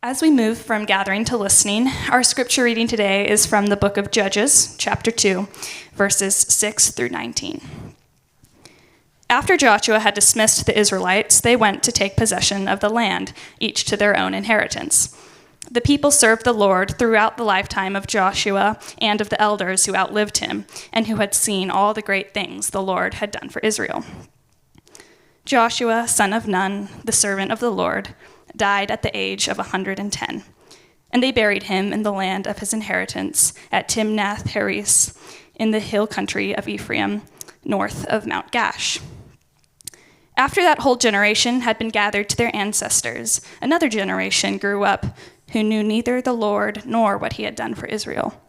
As we move from gathering to listening, our scripture reading today is from the book of Judges, chapter 2, verses 6 through 19. After Joshua had dismissed the Israelites, they went to take possession of the land, each to their own inheritance. The people served the Lord throughout the lifetime of Joshua and of the elders who outlived him and who had seen all the great things the Lord had done for Israel. Joshua, son of Nun, the servant of the Lord, died at the age of 110, and they buried him in the land of his inheritance at Timnath-Heres in the hill country of Ephraim, north of Mount Gash. After that whole generation had been gathered to their ancestors, another generation grew up who knew neither the Lord nor what he had done for Israel.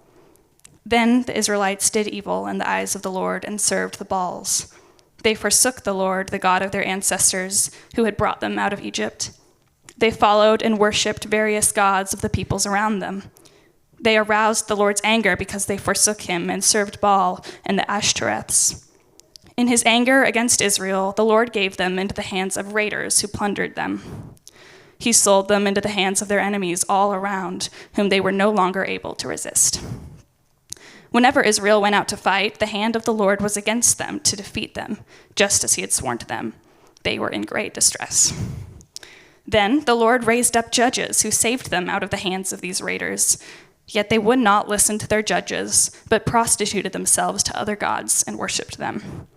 Then the Israelites did evil in the eyes of the Lord and served the Baals. They forsook the Lord, the God of their ancestors, who had brought them out of Egypt. They followed and worshipped various gods of the peoples around them. They aroused the Lord's anger because they forsook him and served Baal and the Ashtoreths. In his anger against Israel, the Lord gave them into the hands of raiders who plundered them. He sold them into the hands of their enemies all around, whom they were no longer able to resist. Whenever Israel went out to fight, the hand of the Lord was against them to defeat them, just as he had sworn to them. They were in great distress. Then the Lord raised up judges who saved them out of the hands of these raiders. Yet they would not listen to their judges, but prostituted themselves to other gods and worshipped them.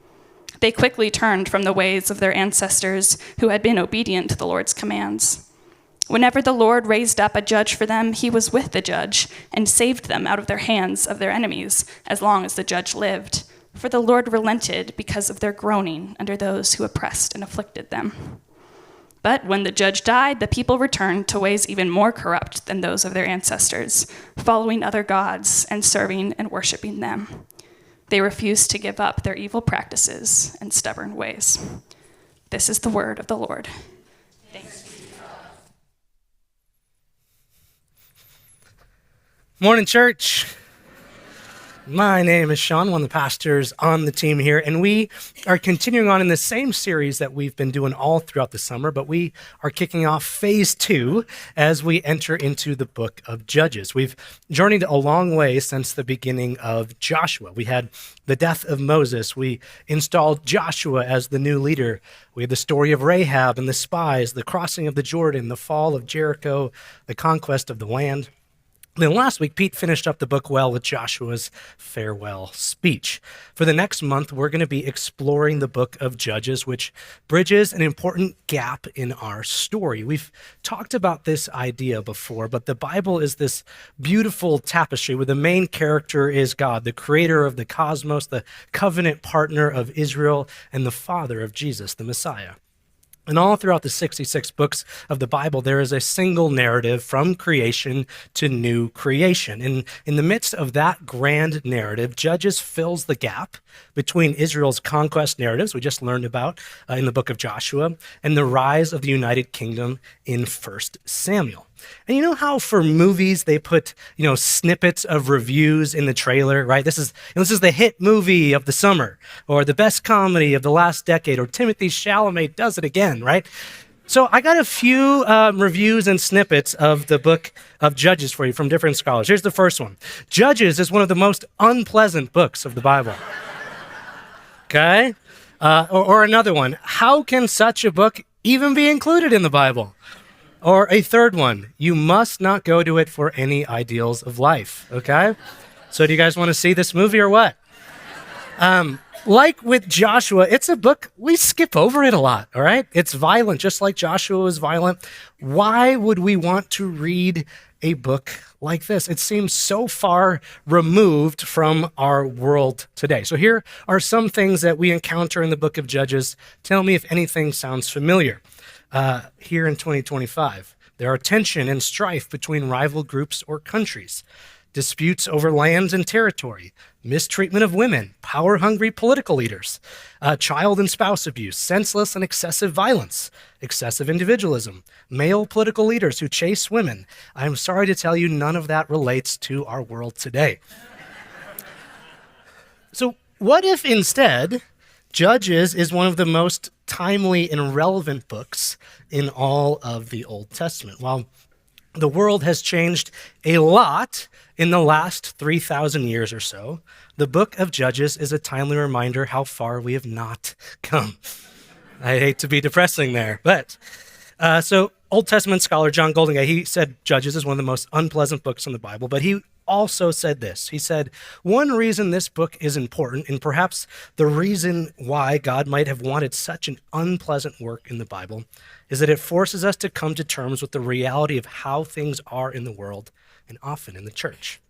They quickly turned from the ways of their ancestors who had been obedient to the Lord's commands. Whenever the Lord raised up a judge for them, he was with the judge and saved them out of their hands of their enemies as long as the judge lived. For the Lord relented because of their groaning under those who oppressed and afflicted them. But when the judge died, the people returned to ways even more corrupt than those of their ancestors, following other gods and serving and worshiping them. They refused to give up their evil practices and stubborn ways. This is the word of the Lord. Thanks be to God. Morning, church. My name is Sean, one of the pastors on the team here, and we are continuing on in the same series that we've been doing all throughout the summer, but we are kicking off phase 2 as we enter into the book of Judges. We've journeyed a long way since the beginning of Joshua. We had the death of Moses. We installed Joshua as the new leader. We had the story of Rahab and the spies, the crossing of the Jordan, the fall of Jericho, the conquest of the land. Then last week, Pete finished up the book well with Joshua's farewell speech. For the next month, we're going to be exploring the book of Judges, which bridges an important gap in our story. We've talked about this idea before, but the Bible is this beautiful tapestry where the main character is God, the creator of the cosmos, the covenant partner of Israel, and the father of Jesus, the Messiah. And all throughout the 66 books of the Bible, there is a single narrative from creation to new creation. And in the midst of that grand narrative, Judges fills the gap between Israel's conquest narratives, we just learned about in the book of Joshua, and the rise of the United Kingdom in 1 Samuel. And you know how for movies they put, snippets of reviews in the trailer, right? This is the hit movie of the summer, or the best comedy of the last decade, or Timothy Chalamet does it again, right? So I got a few reviews and snippets of the book of Judges for you from different scholars. Here's the first one. Judges is one of the most unpleasant books of the Bible. Okay? Or another one. How can such a book even be included in the Bible? Or a third one, you must not go to it for any ideals of life, okay? So do you guys want to see this movie or what? Like with Joshua, it's a book, we skip over it a lot, all right? It's violent, just like Joshua was violent. Why would we want to read a book like this? It seems so far removed from our world today. So here are some things that we encounter in the book of Judges. Tell me if anything sounds familiar. Here in 2025, there are tension and strife between rival groups or countries, disputes over lands and territory, mistreatment of women, power-hungry political leaders, child and spouse abuse, senseless and excessive violence, excessive individualism, male political leaders who chase women. I'm sorry to tell you, none of that relates to our world today. So what if instead Judges is one of the most timely and relevant books in all of the Old Testament? Well, The world has changed a lot in the last 3,000 years or so. The book of Judges is a timely reminder how far we have not come. I hate to be depressing there, but so Old Testament scholar John Goldingay, he said Judges is one of the most unpleasant books in the Bible, but he also said this. He said, one reason this book is important, and perhaps the reason why God might have wanted such an unpleasant work in the Bible, is that it forces us to come to terms with the reality of how things are in the world and often in the church.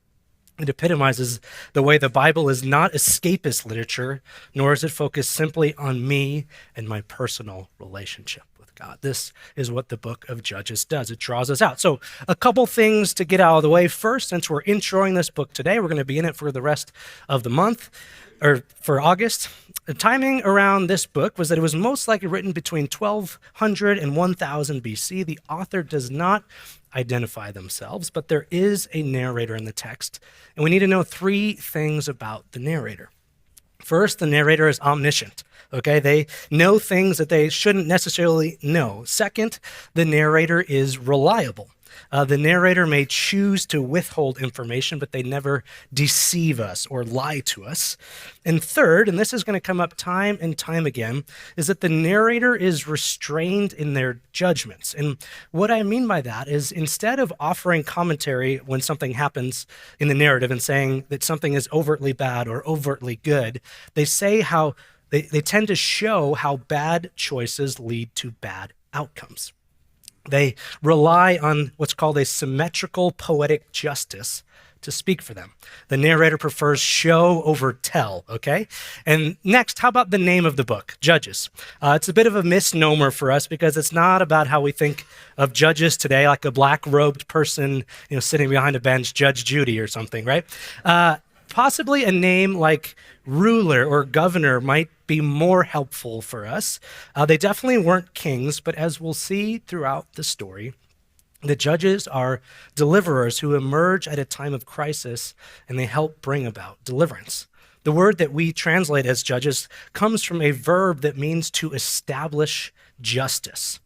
It epitomizes the way the Bible is not escapist literature, nor is it focused simply on me and my personal relationship with God. This is what the book of Judges does. It draws us out. So a couple things to get out of the way. First, since we're introing this book today, we're going to be in it for the rest of the month, or for August. The timing around this book was that it was most likely written between 1200 and 1000 BC. The author does not identify themselves, but there is a narrator in the text, and we need to know three things about the narrator. First, the narrator is omniscient. Okay, they know things that they shouldn't necessarily know. Second, the narrator is reliable. The narrator may choose to withhold information, but they never deceive us or lie to us. And third, and this is going to come up time and time again, is that the narrator is restrained in their judgments. And what I mean by that is instead of offering commentary when something happens in the narrative and saying that something is overtly bad or overtly good, they say how they tend to show how bad choices lead to bad outcomes. They rely on what's called a symmetrical poetic justice to speak for them. The narrator prefers show over tell, okay? And next, how about the name of the book, Judges? It's a bit of a misnomer for us because it's not about how we think of judges today, like a black-robed person, sitting behind a bench, Judge Judy or something, right? Possibly a name like ruler or governor might be more helpful for us. They definitely weren't kings, but as we'll see throughout the story, the judges are deliverers who emerge at a time of crisis, and they help bring about deliverance. The word that we translate as judges comes from a verb that means to establish justice.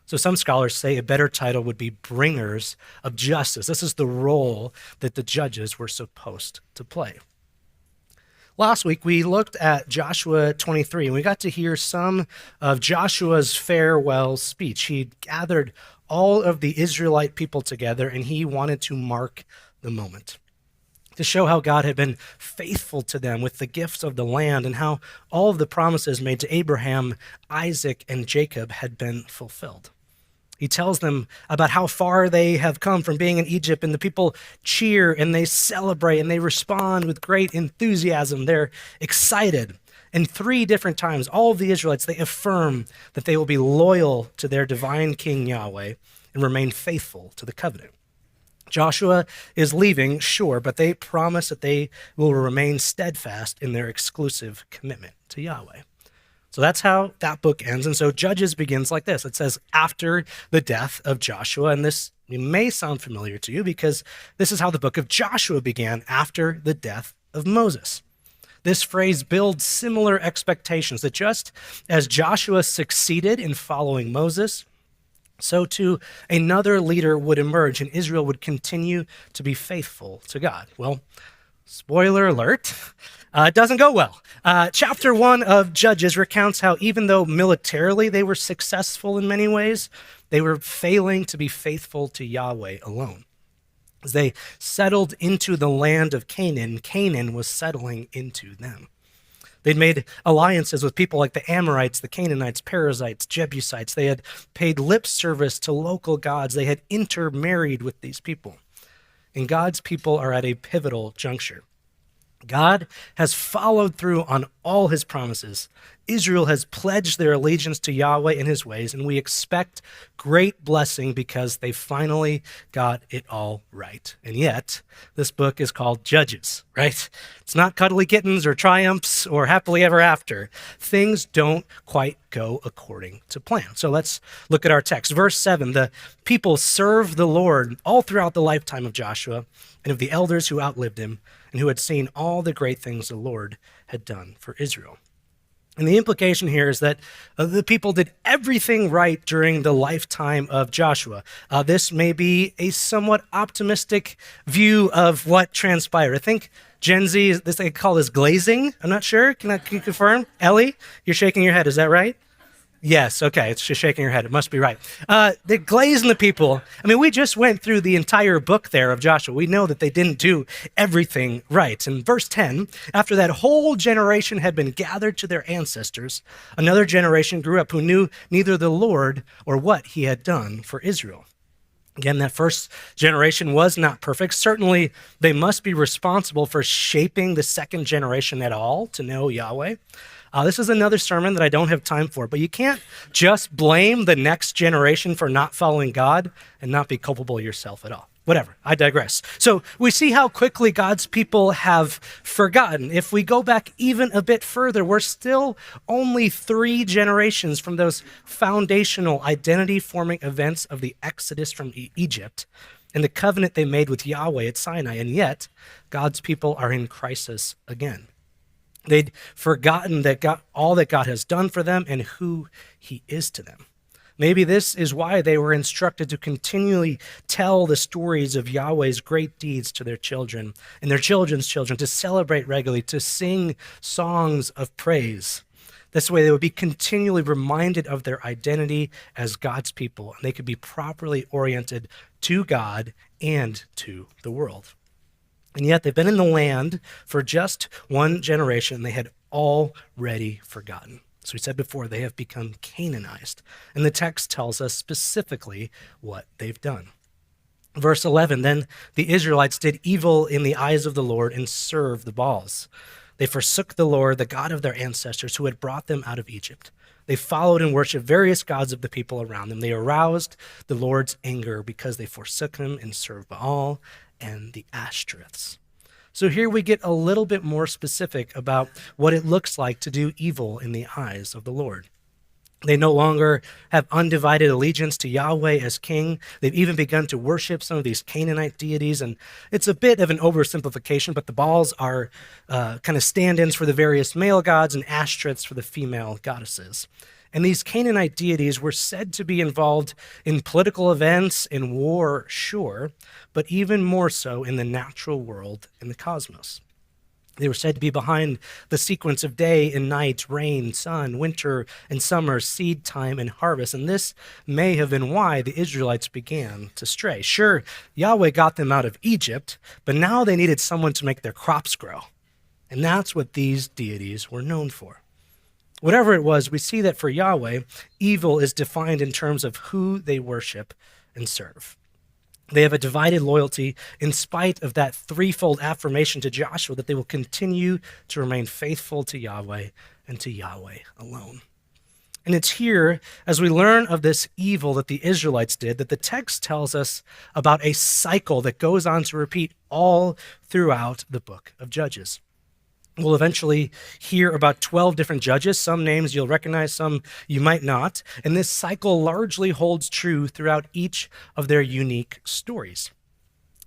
So some scholars say a better title would be bringers of justice. This is the role that the judges were supposed to play. Last week, we looked at Joshua 23, and we got to hear some of Joshua's farewell speech. He gathered all of the Israelite people together, and he wanted to mark the moment to show how God had been faithful to them with the gifts of the land and how all of the promises made to Abraham, Isaac, and Jacob had been fulfilled. He tells them about how far they have come from being in Egypt, and the people cheer and they celebrate and they respond with great enthusiasm. They're excited. And 3 different times, all of the Israelites, they affirm that they will be loyal to their divine King Yahweh and remain faithful to the covenant. Joshua is leaving, sure, but they promise that they will remain steadfast in their exclusive commitment to Yahweh. So that's how that book ends. And so Judges begins like this. It says, after the death of Joshua, and this may sound familiar to you because this is how the book of Joshua began, after the death of Moses. This phrase builds similar expectations that just as Joshua succeeded in following Moses, so too another leader would emerge and Israel would continue to be faithful to God. Well, spoiler alert, it doesn't go well. Chapter 1 of Judges recounts how even though militarily they were successful in many ways, they were failing to be faithful to Yahweh alone. As they settled into the land of Canaan, Canaan was settling into them. They'd made alliances with people like the Amorites, the Canaanites, Perizzites, Jebusites. They had paid lip service to local gods. They had intermarried with these people. And God's people are at a pivotal juncture. God has followed through on all his promises. Israel has pledged their allegiance to Yahweh and his ways, and we expect great blessing because they finally got it all right. And yet, this book is called Judges, right? It's not cuddly kittens or triumphs or happily ever after. Things don't quite go according to plan. So let's look at our text. Verse 7, the people served the Lord all throughout the lifetime of Joshua and of the elders who outlived him and who had seen all the great things the Lord had done for Israel. And the implication here is that the people did everything right during the lifetime of Joshua. This may be a somewhat optimistic view of what transpired. I think Gen Z, they call this glazing. I'm not sure. Can you confirm? Ellie, you're shaking your head. Is that right? Yes, okay, it's just shaking your head. It must be right. They're glazing the people. I mean, we just went through the entire book there of Joshua. We know that they didn't do everything right. In verse 10, after that whole generation had been gathered to their ancestors, another generation grew up who knew neither the Lord or what he had done for Israel. Again, that first generation was not perfect. Certainly, they must be responsible for shaping the second generation at all to know Yahweh. This is another sermon that I don't have time for, but you can't just blame the next generation for not following God and not be culpable yourself at all. Whatever, I digress. So we see how quickly God's people have forgotten. If we go back even a bit further, we're still only 3 generations from those foundational identity-forming events of the Exodus from Egypt and the covenant they made with Yahweh at Sinai, and yet God's people are in crisis again. They'd forgotten all that God has done for them and who he is to them. Maybe this is why they were instructed to continually tell the stories of Yahweh's great deeds to their children and their children's children, to celebrate regularly, to sing songs of praise. This way they would be continually reminded of their identity as God's people, and they could be properly oriented to God and to the world. And yet they've been in the land for just 1 generation, and they had already forgotten. So we said before, they have become Canaanized. And the text tells us specifically what they've done. Verse 11, then the Israelites did evil in the eyes of the Lord and served the Baals. They forsook the Lord, the God of their ancestors, who had brought them out of Egypt. They followed and worshiped various gods of the people around them. They aroused the Lord's anger because they forsook him and served Baal and the Ashtoreths. So here we get a little bit more specific about what it looks like to do evil in the eyes of the Lord. They no longer have undivided allegiance to Yahweh as king. They've even begun to worship some of these Canaanite deities, and it's a bit of an oversimplification, but the Baals are kind of stand-ins for the various male gods and Ashtoreths for the female goddesses. And these Canaanite deities were said to be involved in political events and war, sure, but even more so in the natural world and the cosmos. They were said to be behind the sequence of day and night, rain, sun, winter and summer, seed time and harvest. And this may have been why the Israelites began to stray. Sure, Yahweh got them out of Egypt, but now they needed someone to make their crops grow. And that's what these deities were known for. Whatever it was, we see that for Yahweh, evil is defined in terms of who they worship and serve. They have a divided loyalty in spite of that threefold affirmation to Joshua that they will continue to remain faithful to Yahweh and to Yahweh alone. And it's here, as we learn of this evil that the Israelites did, that the text tells us about a cycle that goes on to repeat all throughout the book of Judges. We'll eventually hear about 12 different judges. Some names you'll recognize, some you might not. And this cycle largely holds true throughout each of their unique stories.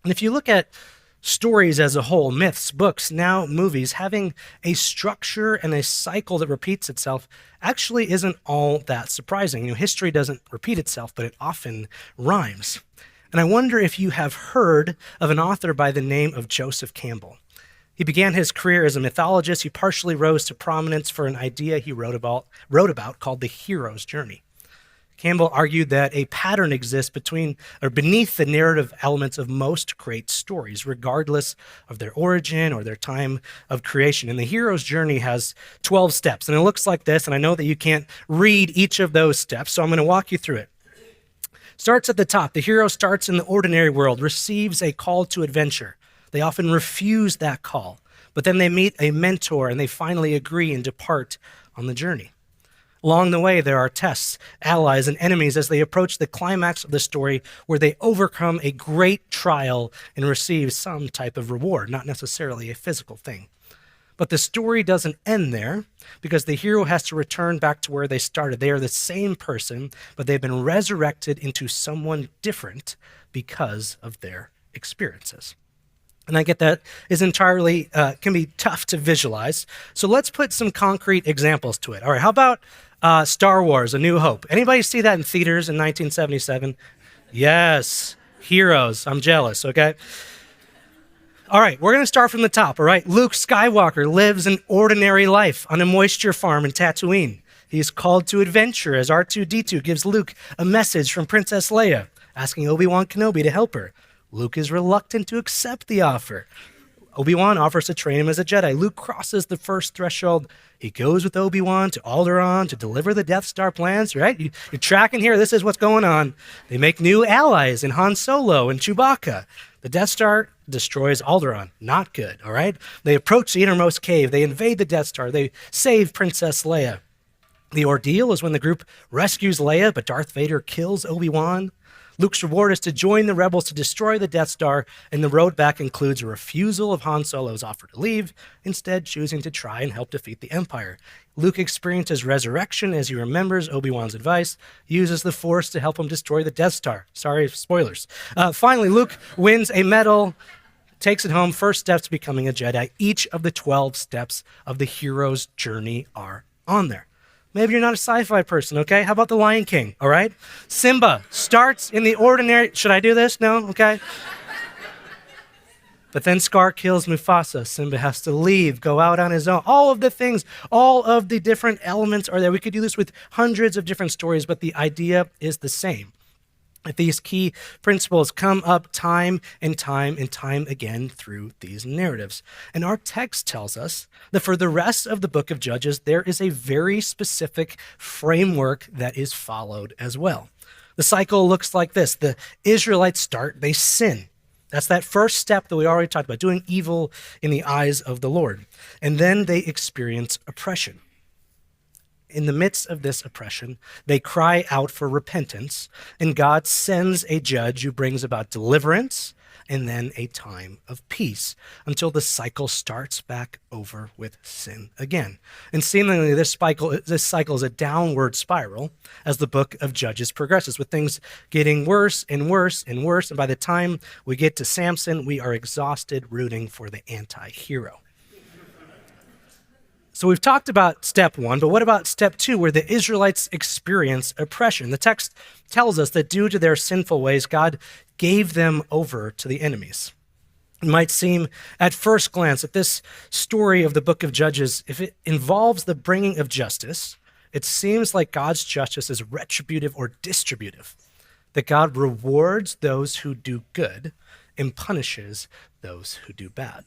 And if you look at stories as a whole, myths, books, now movies, having a structure and a cycle that repeats itself actually isn't all that surprising. History doesn't repeat itself, but it often rhymes. And I wonder if you have heard of an author by the name of Joseph Campbell. He began his career as a mythologist. He partially rose to prominence for an idea he wrote about called the hero's journey. Campbell argued that a pattern exists beneath the narrative elements of most great stories, regardless of their origin or their time of creation. And the hero's journey has 12 steps, and it looks like this, and I know that you can't read each of those steps, so I'm going to walk you through it. Starts at the top. The hero starts in the ordinary world, receives a call to adventure. They often refuse that call, but then they meet a mentor and they finally agree and depart on the journey. Along the way, there are tests, allies, and enemies as they approach the climax of the story where they overcome a great trial and receive some type of reward, not necessarily a physical thing. But the story doesn't end there because the hero has to return back to where they started. They are the same person, but they've been resurrected into someone different because of their experiences. And I get that is entirely, can be tough to visualize. So let's put some concrete examples to it. All right, how about Star Wars, A New Hope? Anybody see that in theaters in 1977? Yes, heroes. I'm jealous, okay? All right, we're going to start from the top, all right? Luke Skywalker lives an ordinary life on a moisture farm in Tatooine. He's called to adventure as R2-D2 gives Luke a message from Princess Leia, asking Obi-Wan Kenobi to help her. Luke is reluctant to accept the offer. Obi-Wan offers to train him as a Jedi. Luke crosses the first threshold. He goes with Obi-Wan to Alderaan to deliver the Death Star plans, right? You're tracking here. This is what's going on. They make new allies in Han Solo and Chewbacca. The Death Star destroys Alderaan. Not good, all right? They approach the innermost cave. They invade the Death Star. They save Princess Leia. The ordeal is when the group rescues Leia, but Darth Vader kills Obi-Wan. Luke's reward is to join the rebels to destroy the Death Star, and the road back includes a refusal of Han Solo's offer to leave, instead choosing to try and help defeat the Empire. Luke experiences resurrection as he remembers Obi-Wan's advice, uses the Force to help him destroy the Death Star. Sorry, spoilers. Finally, Luke wins a medal, takes it home, first steps to becoming a Jedi. Each of the 12 steps of the hero's journey are on there. Maybe you're not a sci-fi person, okay? How about The Lion King, all right? Simba starts in the ordinary... Should I do this? No? Okay. But then Scar kills Mufasa. Simba has to leave, go out on his own. All of the things, all of the different elements are there. We could do this with hundreds of different stories, but the idea is the same. These key principles come up time and time and time again through these narratives. And our text tells us that for the rest of the book of Judges, there is a very specific framework that is followed as well. The cycle looks like this. The Israelites start, they sin. That's that first step that we already talked about, doing evil in the eyes of the Lord. And then they experience oppression. In the midst of this oppression, they cry out for repentance, and God sends a judge who brings about deliverance and then a time of peace until the cycle starts back over with sin again. And seemingly this cycle is a downward spiral as the book of Judges progresses, with things getting worse and worse and worse. And by the time we get to Samson, we are exhausted rooting for the anti-hero. So we've talked about step one, but what about step two, where the Israelites experience oppression? The text tells us that due to their sinful ways, God gave them over to the enemies. It might seem at first glance that this story of the book of Judges, if it involves the bringing of justice, it seems like God's justice is retributive or distributive, that God rewards those who do good and punishes those who do bad.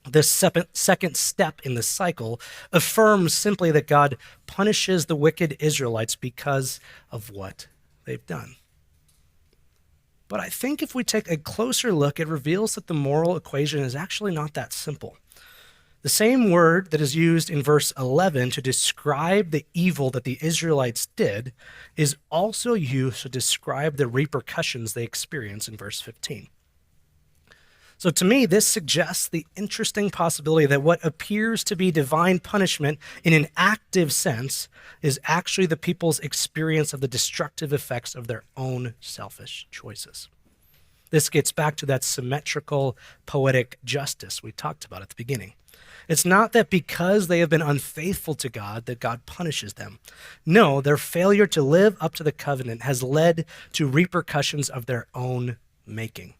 This second step in the cycle affirms simply that God punishes the wicked Israelites because of what they've done. But I think if we take a closer look, it reveals that the moral equation is actually not that simple. The same word that is used in verse 11 to describe the evil that the Israelites did is also used to describe the repercussions they experience in verse 15. So to me, this suggests the interesting possibility that what appears to be divine punishment in an active sense is actually the people's experience of the destructive effects of their own selfish choices. This gets back to that symmetrical, poetic justice we talked about at the beginning. It's not that because they have been unfaithful to God that God punishes them. No, their failure to live up to the covenant has led to repercussions of their own making.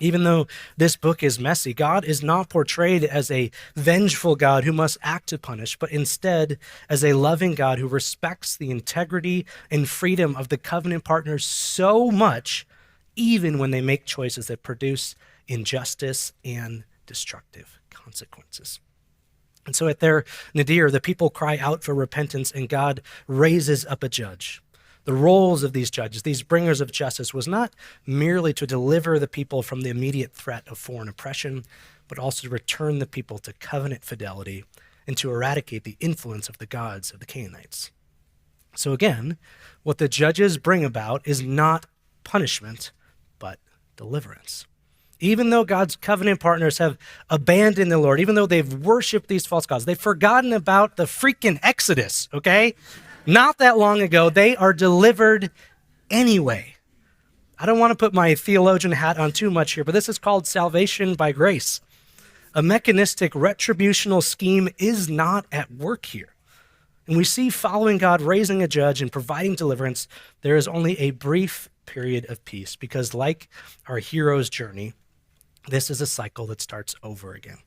Even though this book is messy, God is not portrayed as a vengeful God who must act to punish, but instead as a loving God who respects the integrity and freedom of the covenant partners so much, even when they make choices that produce injustice and destructive consequences. And so at their nadir, the people cry out for repentance, and God raises up a judge. The roles of these judges, these bringers of justice, was not merely to deliver the people from the immediate threat of foreign oppression, but also to return the people to covenant fidelity and to eradicate the influence of the gods of the Canaanites. So again, what the judges bring about is not punishment, but deliverance. Even though God's covenant partners have abandoned the Lord, even though they've worshiped these false gods, they've forgotten about the freaking Exodus, okay? Not that long ago, they are delivered anyway. I don't want to put my theologian hat on too much here, but this is called salvation by grace. A mechanistic retributional scheme is not at work here. And we see following God raising a judge and providing deliverance, there is only a brief period of peace because like our hero's journey, this is a cycle that starts over again.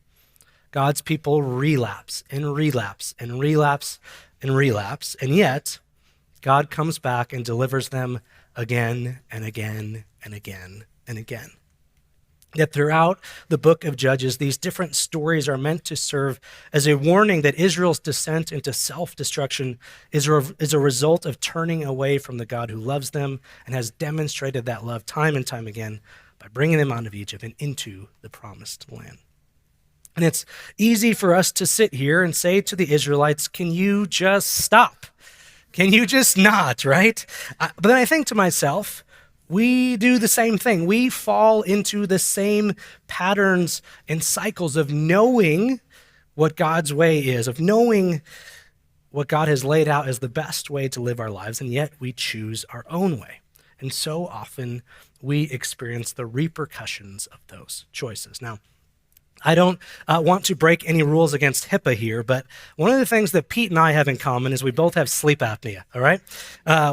God's people relapse and relapse and relapse and relapse, and yet God comes back and delivers them again and again and again and again. Yet throughout the book of Judges, these different stories are meant to serve as a warning that Israel's descent into self-destruction is a result of turning away from the God who loves them and has demonstrated that love time and time again by bringing them out of Egypt and into the promised land. And it's easy for us to sit here and say to the Israelites, can you just stop? Can you just not, right? But then I think to myself, we do the same thing. We fall into the same patterns and cycles of knowing what God's way is, of knowing what God has laid out as the best way to live our lives, and yet we choose our own way. And so often we experience the repercussions of those choices. Now, I don't want to break any rules against HIPAA here, but one of the things that Pete and I have in common is we both have sleep apnea, all right?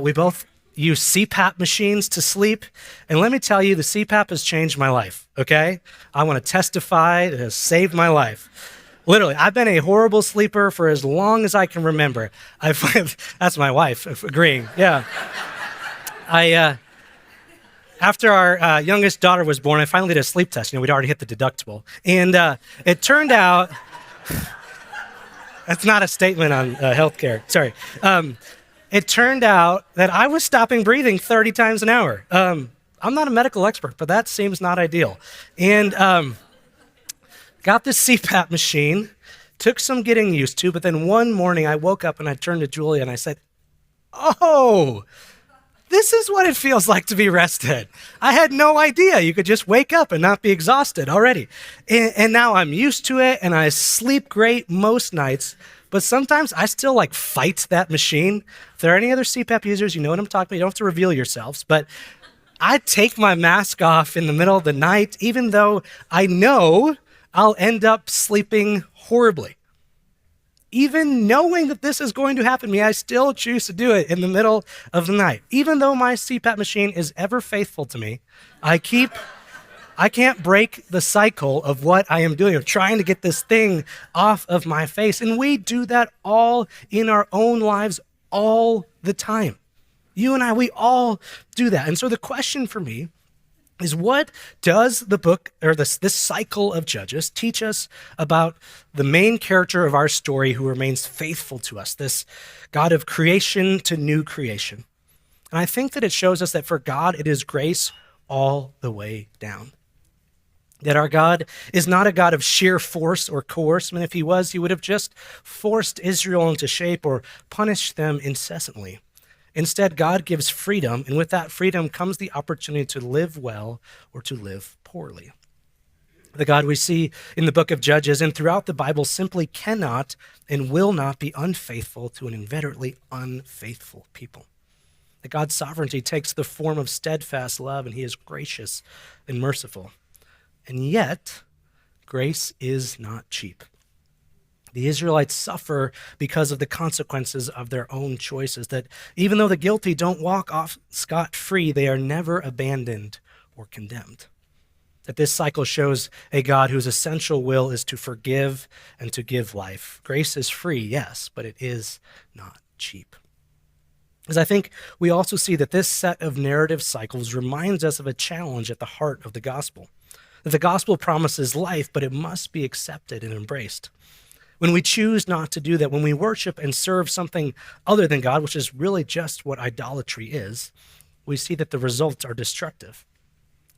We both use CPAP machines to sleep, and let me tell you, the CPAP has changed my life, okay? I want to testify it has saved my life. Literally, I've been a horrible sleeper for as long as I can remember. That's my wife agreeing, yeah. After our youngest daughter was born, I finally did a sleep test. We'd already hit the deductible. And it turned out, that's not a statement on healthcare, sorry. It turned out that I was stopping breathing 30 times an hour. I'm not a medical expert, but that seems not ideal. And got this CPAP machine, took some getting used to, but then one morning I woke up and I turned to Julia and I said, oh, this is what it feels like to be rested. I had no idea you could just wake up and not be exhausted already. And now I'm used to it and I sleep great most nights, but sometimes I still fight that machine. If there are any other CPAP users, you know what I'm talking about. You don't have to reveal yourselves, but I take my mask off in the middle of the night, even though I know I'll end up sleeping horribly. Even knowing that this is going to happen to me, I still choose to do it in the middle of the night. Even though my CPAP machine is ever faithful to me, I can't break the cycle of what I am doing, of trying to get this thing off of my face. And we do that all in our own lives all the time. You and I, we all do that. And so the question for me is, what does the book or this cycle of Judges teach us about the main character of our story who remains faithful to us, this God of creation to new creation? And I think that it shows us that for God, it is grace all the way down. That our God is not a God of sheer force or coercion. If he was, he would have just forced Israel into shape or punished them incessantly. Instead, God gives freedom, and with that freedom comes the opportunity to live well or to live poorly. The God we see in the book of Judges and throughout the Bible simply cannot and will not be unfaithful to an inveterately unfaithful people. That God's sovereignty takes the form of steadfast love, and he is gracious and merciful. And yet, grace is not cheap. The Israelites suffer because of the consequences of their own choices, that even though the guilty don't walk off scot-free, they are never abandoned or condemned. That this cycle shows a God whose essential will is to forgive and to give life. Grace is free, yes, but it is not cheap. As I think we also see that this set of narrative cycles reminds us of a challenge at the heart of the gospel. That the gospel promises life, but it must be accepted and embraced. When we choose not to do that, when we worship and serve something other than God, which is really just what idolatry is, we see that the results are destructive.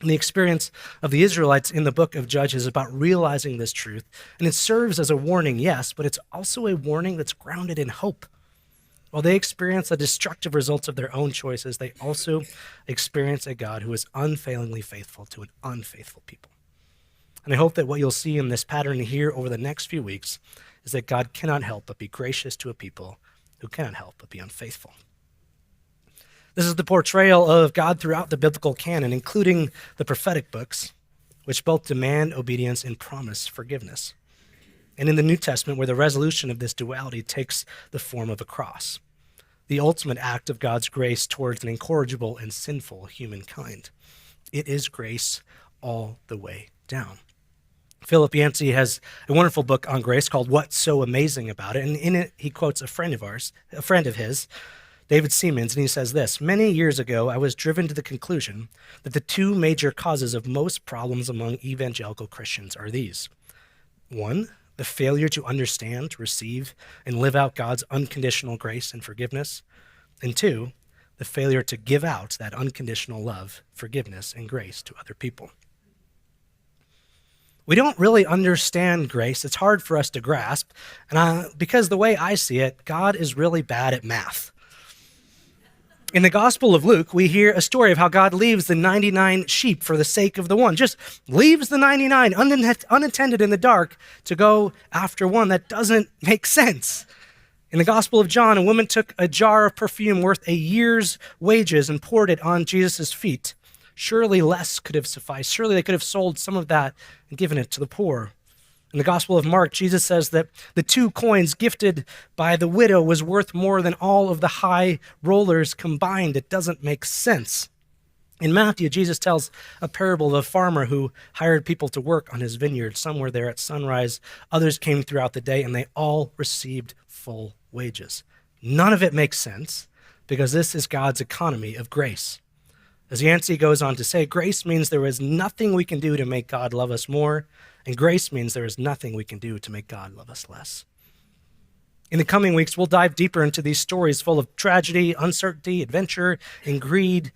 And the experience of the Israelites in the book of Judges is about realizing this truth, and it serves as a warning, yes, but it's also a warning that's grounded in hope. While they experience the destructive results of their own choices, they also experience a God who is unfailingly faithful to an unfaithful people. And I hope that what you'll see in this pattern here over the next few weeks is that God cannot help but be gracious to a people who cannot help but be unfaithful. This is the portrayal of God throughout the biblical canon, including the prophetic books, which both demand obedience and promise forgiveness. And in the New Testament, where the resolution of this duality takes the form of a cross, the ultimate act of God's grace towards an incorrigible and sinful humankind. It is grace all the way down. Philip Yancey has a wonderful book on grace called What's So Amazing About It, and in it he quotes a friend of his, David Seamans, and he says this: "Many years ago, I was driven to the conclusion that the two major causes of most problems among evangelical Christians are these. One, the failure to understand, receive, and live out God's unconditional grace and forgiveness. And two, the failure to give out that unconditional love, forgiveness, and grace to other people." We don't really understand grace. It's hard for us to grasp. And because the way I see it, God is really bad at math. In the Gospel of Luke, we hear a story of how God leaves the 99 sheep for the sake of the one. Just leaves the 99 unattended in the dark to go after one. That doesn't make sense. In the Gospel of John, a woman took a jar of perfume worth a year's wages and poured it on Jesus' feet. Surely less could have sufficed. Surely they could have sold some of that and given it to the poor. In the Gospel of Mark, Jesus says that the 2 coins gifted by the widow was worth more than all of the high rollers combined. It doesn't make sense. In Matthew, Jesus tells a parable of a farmer who hired people to work on his vineyard. Some were there at sunrise, others came throughout the day, and they all received full wages. None of it makes sense because this is God's economy of grace. As Yancey goes on to say, grace means there is nothing we can do to make God love us more, and grace means there is nothing we can do to make God love us less. In the coming weeks, we'll dive deeper into these stories full of tragedy, uncertainty, adventure, and greed.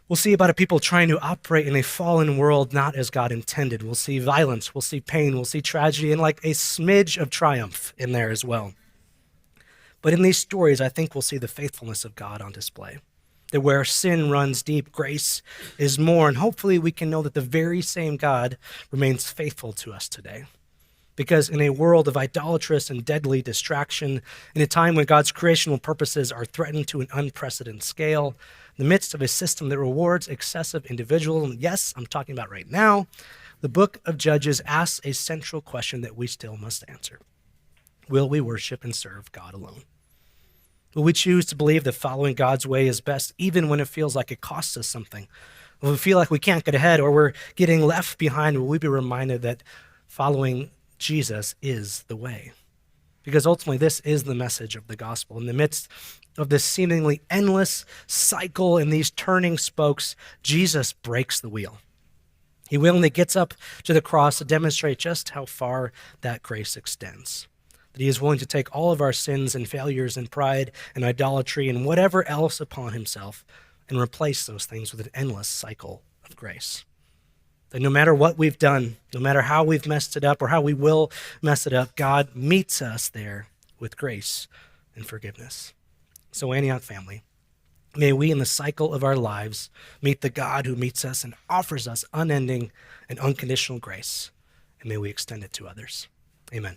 We'll see about a people trying to operate in a fallen world not as God intended. We'll see violence, we'll see pain, we'll see tragedy, and like a smidge of triumph in there as well. But in these stories, I think we'll see the faithfulness of God on display. That where sin runs deep, grace is more. And hopefully we can know that the very same God remains faithful to us today. Because in a world of idolatrous and deadly distraction, in a time when God's creational purposes are threatened to an unprecedented scale, in the midst of a system that rewards excessive individualism, yes, I'm talking about right now, the book of Judges asks a central question that we still must answer. Will we worship and serve God alone? Will we choose to believe that following God's way is best, even when it feels like it costs us something? Will we feel like we can't get ahead or we're getting left behind? Will we be reminded that following Jesus is the way? Because ultimately, this is the message of the gospel. In the midst of this seemingly endless cycle and these turning spokes, Jesus breaks the wheel. He willingly gets up to the cross to demonstrate just how far that grace extends. That he is willing to take all of our sins and failures and pride and idolatry and whatever else upon himself and replace those things with an endless cycle of grace. That no matter what we've done, no matter how we've messed it up or how we will mess it up, God meets us there with grace and forgiveness. So Antioch family, may we in the cycle of our lives meet the God who meets us and offers us unending and unconditional grace, and may we extend it to others. Amen.